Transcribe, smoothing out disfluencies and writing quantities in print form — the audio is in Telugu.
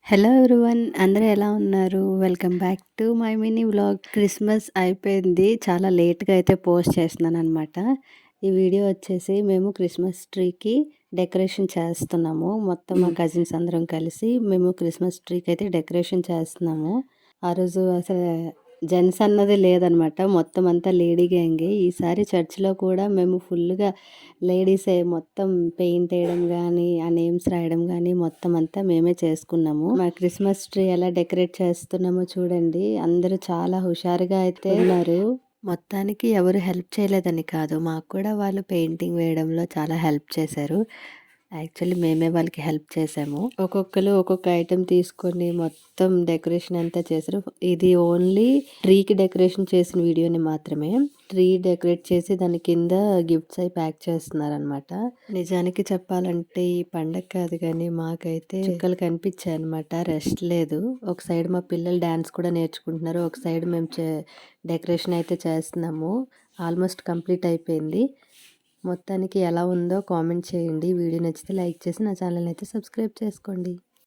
హలో ఎవ్రీవన్, అందరూ ఎలా ఉన్నారు? Welcome back to my mini vlog. Christmas అయిపోయింది. చాలా లేట్‌గా అయితే పోస్ట్ చేస్తున్నాననమాట. ఈ వీడియో వచ్చేసి మేము క్రిస్మస్ ట్రీకి డెకరేషన్ చేస్తున్నాము. మొత్తం మా కజిన్స్ అందరం కలిసి మేము క్రిస్మస్ ట్రీకి అయితే డెకరేషన్ చేస్తున్నాము. ఆ రోజు అసలు జెంట్స్ అన్నది లేదనమాట. మొత్తం అంతా లేడీ గ్యాంగే. ఈసారి చర్చ్‌లో కూడా మేము ఫుల్‌గా లేడీసే మొత్తం పెయింట్ వేయడం గానీ, ఆ నేమ్స్ రాయడం గానీ మొత్తం అంతా మేమే చేసుకున్నాము. మా క్రిస్మస్ ట్రీ ఎలా డెకరేట్ చేస్తున్నామో చూడండి. అందరూ చాలా హుషారుగా అయితే ఉన్నారు. మొత్తానికి ఎవరు హెల్ప్ చేయలేదని కాదు. మాకు కూడా వాళ్ళు పెయింటింగ్ వేయడంలో చాలా హెల్ప్ చేశారు. యాక్చువల్లీ మేమే వాళ్ళకి హెల్ప్ చేసాము. ఒక్కొక్కరు ఒక్కొక్క ఐటెం తీసుకొని మొత్తం డెకరేషన్ అంతా చేశారు. ఇది ఓన్లీ ట్రీకి డెకరేషన్ చేసిన వీడియోని మాత్రమే. ట్రీ డెకరేట్ చేసి దాని కింద గిఫ్ట్స్ అయి ప్యాక్ చేస్తున్నారనమాట. నిజానికి చెప్పాలంటే ఈ పండగ కాదు కానీ మాకైతే చుక్కలు కనిపించాయి అనమాట. రెస్ట్ లేదు. ఒక సైడ్ మా పిల్లలు డాన్స్ కూడా నేర్చుకుంటున్నారు. ఒక సైడ్ మేము డెకరేషన్ అయితే చేస్తున్నాము. ఆల్మోస్ట్ కంప్లీట్ అయిపోయింది. మొత్తానికి ఎలా ఉందో కామెంట్ చేయండి. వీడియో నచ్చితే లైక్ చేసి నా ఛానల్ అయితే సబ్స్క్రైబ్ చేసుకోండి.